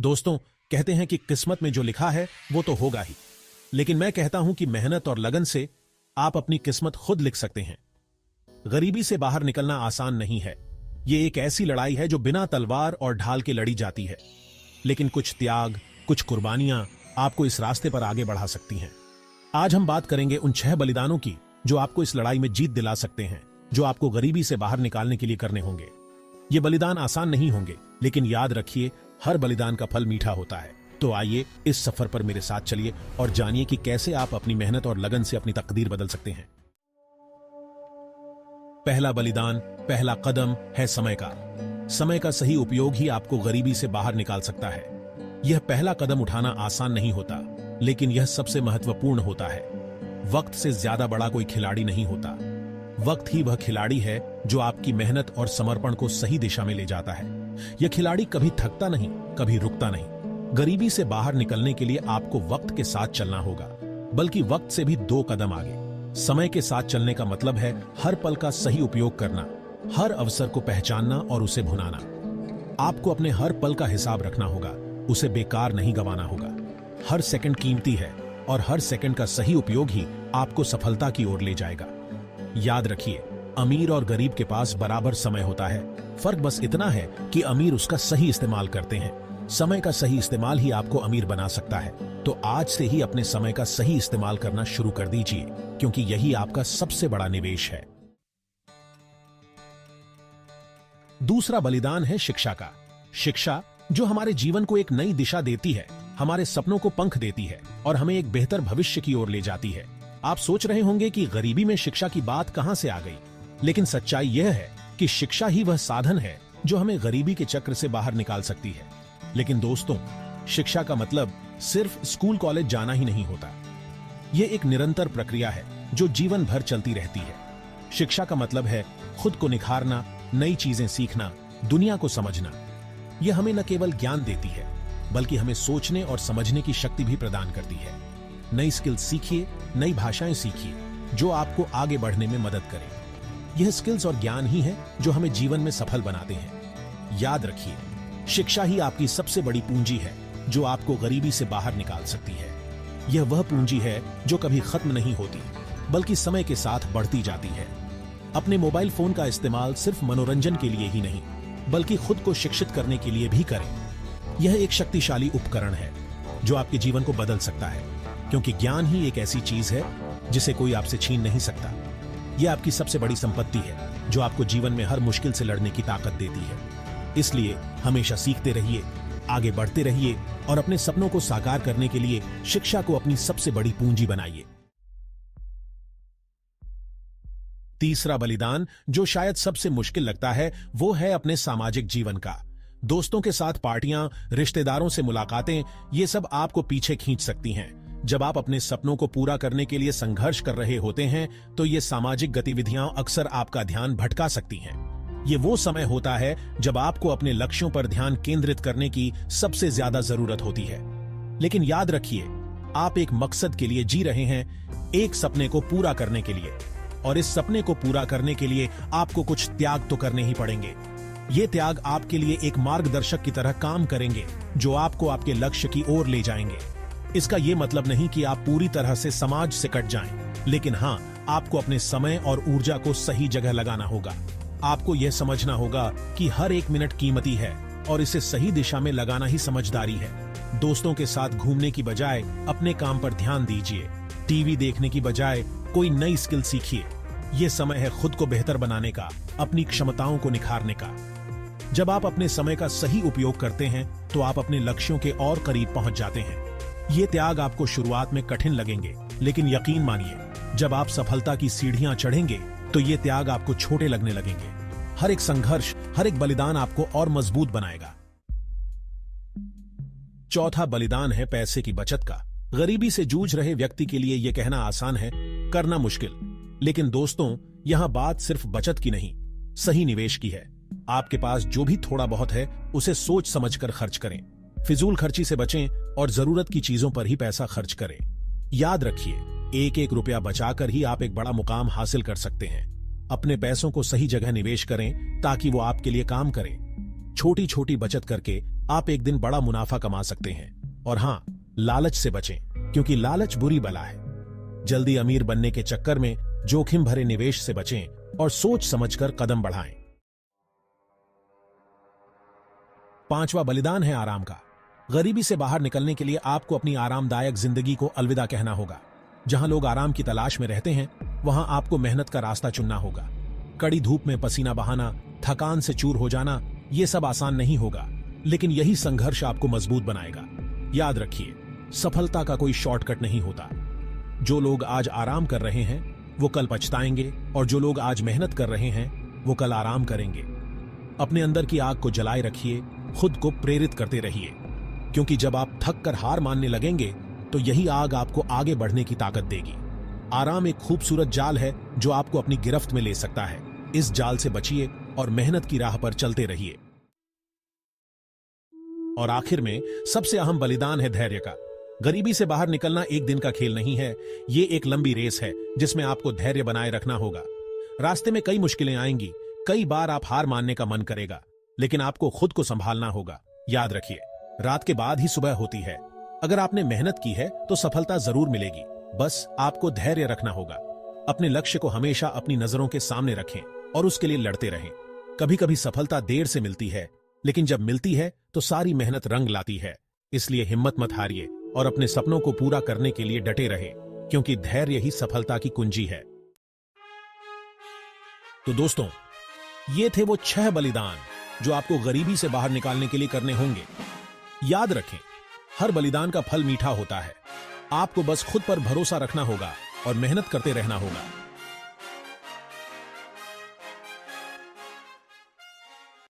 दोस्तों, कहते हैं कि किस्मत में जो लिखा है वो तो होगा ही, लेकिन मैं कहता हूं कि मेहनत और लगन से आप अपनी किस्मत खुद लिख सकते हैं। गरीबी से बाहर निकलना आसान नहीं है। ये एक ऐसी लड़ाई है जो बिना तलवार और ढाल के लड़ी जाती है, लेकिन कुछ त्याग, कुछ कुर्बानियां आपको इस रास्ते पर आगे बढ़ा सकती हैं। आज हम बात करेंगे उन 6 बलिदानों की जो आपको इस लड़ाई में जीत दिला सकते हैं, जो आपको गरीबी से बाहर निकालने के लिए करने होंगे। ये बलिदान आसान नहीं होंगे, लेकिन याद रखिए, हर बलिदान का फल मीठा होता है। तो आइए इस सफर पर मेरे साथ चलिए और जानिए कि कैसे आप अपनी मेहनत और लगन से अपनी तकदीर बदल सकते हैं। पहला बलिदान, पहला कदम है समय का। समय का सही उपयोग ही आपको गरीबी से बाहर निकाल सकता है। यह पहला कदम उठाना आसान नहीं होता, लेकिन यह सबसे महत्वपूर्ण होता है। वक्त से ज्यादा बड़ा कोई खिलाड़ी नहीं होता। वक्त ही वह खिलाड़ी है जो आपकी मेहनत और समर्पण को सही दिशा में ले जाता है। यह खिलाड़ी कभी थकता नहीं, कभी रुकता नहीं। गरीबी से बाहर निकलने के लिए आपको वक्त के साथ चलना होगा, बल्कि वक्त से भी 2 कदम आगे। समय के साथ चलने का मतलब है हर पल का सही उपयोग करना, हर अवसर को पहचानना और उसे भुनाना। आपको अपने हर पल का हिसाब रखना होगा, उसे बेकार नहीं गंवाना होगा। हर सेकंड कीमती है और हर सेकंड का सही उपयोग ही आपको सफलता की ओर ले जाएगा। याद रखिए, अमीर और गरीब के पास बराबर समय होता है। फर्क बस इतना है कि अमीर उसका सही इस्तेमाल करते हैं। समय का सही इस्तेमाल ही आपको अमीर बना सकता है। तो आज से ही अपने समय का सही इस्तेमाल करना शुरू कर दीजिए, क्योंकि यही आपका सबसे बड़ा निवेश है। दूसरा बलिदान है शिक्षा का। शिक्षा जो हमारे जीवन को एक नई दिशा देती है, हमारे सपनों को पंख देती है और हमें एक बेहतर भविष्य की ओर ले जाती है। आप सोच रहे होंगे कि गरीबी में शिक्षा की बात कहां से आ गई, लेकिन सच्चाई यह है कि शिक्षा ही वह साधन है जो हमें गरीबी के चक्र से बाहर निकाल सकती है। लेकिन दोस्तों, शिक्षा का मतलब सिर्फ स्कूल कॉलेज जाना ही नहीं होता। यह एक निरंतर प्रक्रिया है जो जीवन भर चलती रहती है। शिक्षा का मतलब है खुद को निखारना, नई चीजें सीखना, दुनिया को समझना। यह हमें न केवल ज्ञान देती है, बल्कि हमें सोचने और समझने की शक्ति भी प्रदान करती है। नई स्किल्स सीखिए, नई भाषाएं सीखिए, जो आपको आगे बढ़ने में मदद करें। यह स्किल्स और ज्ञान ही है जो हमें जीवन में सफल बनाते हैं। याद रखिए, शिक्षा ही आपकी सबसे बड़ी पूंजी है जो आपको गरीबी से बाहर निकाल सकती है। यह वह पूंजी है जो कभी खत्म नहीं होती, बल्कि समय के साथ बढ़ती जाती है। अपने मोबाइल फोन का इस्तेमाल सिर्फ मनोरंजन के लिए ही नहीं, बल्कि खुद को शिक्षित करने के लिए भी करें। यह एक शक्तिशाली उपकरण है जो आपके जीवन को बदल सकता है, क्योंकि ज्ञान ही एक ऐसी चीज है जिसे कोई आपसे छीन नहीं सकता। यह आपकी सबसे बड़ी संपत्ति है जो आपको जीवन में हर मुश्किल से लड़ने की ताकत देती है। इसलिए हमेशा सीखते रहिए, आगे बढ़ते रहिए और अपने सपनों को साकार करने के लिए शिक्षा को अपनी सबसे बड़ी पूंजी बनाइए। तीसरा बलिदान, जो शायद सबसे मुश्किल लगता है, वो है अपने सामाजिक जीवन का। दोस्तों के साथ पार्टियां, रिश्तेदारों से मुलाकातें, ये सब आपको पीछे खींच सकती हैं। जब आप अपने सपनों को पूरा करने के लिए संघर्ष कर रहे होते हैं, तो ये सामाजिक गतिविधियां अक्सर आपका ध्यान भटका सकती हैं। ये वो समय होता है जब आपको अपने लक्ष्यों पर ध्यान केंद्रित करने की सबसे ज्यादा जरूरत होती है। लेकिन याद रखिए, आप एक मकसद के लिए जी रहे हैं, एक सपने को पूरा करने के लिए। और इस सपने को पूरा करने के लिए आपको कुछ त्याग तो करने ही पड़ेंगे। ये त्याग आपके लिए एक मार्गदर्शक की तरह काम करेंगे, जो आपको आपके लक्ष्य की ओर ले जाएंगे। इसका यह मतलब नहीं कि आप पूरी तरह से समाज से कट जाएं, लेकिन हाँ, आपको अपने समय और ऊर्जा को सही जगह लगाना होगा। आपको यह समझना होगा कि हर एक मिनट कीमती है और इसे सही दिशा में लगाना ही समझदारी है। दोस्तों के साथ घूमने की बजाय अपने काम पर ध्यान दीजिए। टीवी देखने की बजाय कोई नई स्किल सीखिए। यह समय है खुद को बेहतर बनाने का, अपनी क्षमताओं को निखारने का। जब आप अपने समय का सही उपयोग करते हैं, तो आप अपने लक्ष्यों के और करीब पहुंच जाते हैं। ये त्याग आपको शुरुआत में कठिन लगेंगे, लेकिन यकीन मानिए, जब आप सफलता की सीढ़ियां चढ़ेंगे, तो ये त्याग आपको छोटे लगने लगेंगे। हर एक संघर्ष, हर एक बलिदान आपको और मजबूत बनाएगा। चौथा बलिदान है पैसे की बचत का। गरीबी से जूझ रहे व्यक्ति के लिए यह कहना आसान है, करना मुश्किल। लेकिन दोस्तों, यहां बात सिर्फ बचत की नहीं, सही निवेश की है। आपके पास जो भी थोड़ा बहुत है, उसे सोच समझकर खर्च करें। फिजूल खर्ची से बचें और जरूरत की चीजों पर ही पैसा खर्च करें। याद रखिए, एक एक रुपया बचाकर ही आप एक बड़ा मुकाम हासिल कर सकते हैं। अपने पैसों को सही जगह निवेश करें ताकि वो आपके लिए काम करें। छोटी छोटी बचत करके आप एक दिन बड़ा मुनाफा कमा सकते हैं। और हां, लालच से बचें, क्योंकि लालच बुरी बला है। जल्दी अमीर बनने के चक्कर में जोखिम भरे निवेश से बचें और सोच समझकर कदम बढ़ाएं। पांचवा बलिदान है आराम का। गरीबी से बाहर निकलने के लिए आपको अपनी आरामदायक जिंदगी को अलविदा कहना होगा। जहां लोग आराम की तलाश में रहते हैं, वहां आपको मेहनत का रास्ता चुनना होगा। कड़ी धूप में पसीना बहाना, थकान से चूर हो जाना, यह सब आसान नहीं होगा, लेकिन यही संघर्ष आपको मजबूत बनाएगा। याद रखिए, सफलता का कोई शॉर्टकट नहीं होता। जो लोग आज आराम कर रहे हैं वो कल पछताएंगे, और जो लोग आज मेहनत कर रहे हैं वो कल आराम करेंगे। अपने अंदर की आग को जलाए रखिए, खुद को प्रेरित करते रहिए, क्योंकि जब आप थक कर हार मानने लगेंगे तो यही आग आपको आगे बढ़ने की ताकत देगी। आराम एक खूबसूरत जाल है जो आपको अपनी गिरफ्त में ले सकता है। इस जाल से बचिए और मेहनत की राह पर चलते रहिए। और आखिर में सबसे अहम बलिदान है धैर्य का। गरीबी से बाहर निकलना एक दिन का खेल नहीं है, ये एक लंबी रेस है जिसमें आपको धैर्य बनाए रखना होगा। रास्ते में कई मुश्किलें आएंगी, कई बार आप हार मानने का मन करेगा, लेकिन आपको खुद को संभालना होगा। याद रखिए, रात के बाद ही सुबह होती है। अगर आपने मेहनत की है तो सफलता जरूर मिलेगी, बस आपको धैर्य रखना होगा। अपने लक्ष्य को हमेशा अपनी नजरों के सामने रखें और उसके लिए लड़ते रहें। कभी कभी सफलता देर से मिलती है, लेकिन जब मिलती है तो सारी मेहनत रंग लाती है। इसलिए हिम्मत मत हारिए और अपने सपनों को पूरा करने के लिए डटे रहें, क्योंकि धैर्य ही सफलता की कुंजी है। तो दोस्तों, ये थे वो 6 बलिदान जो आपको गरीबी से बाहर निकालने के लिए करने होंगे। याद रखें, हर बलिदान का फल मीठा होता है। आपको बस खुद पर भरोसा रखना होगा और मेहनत करते रहना होगा।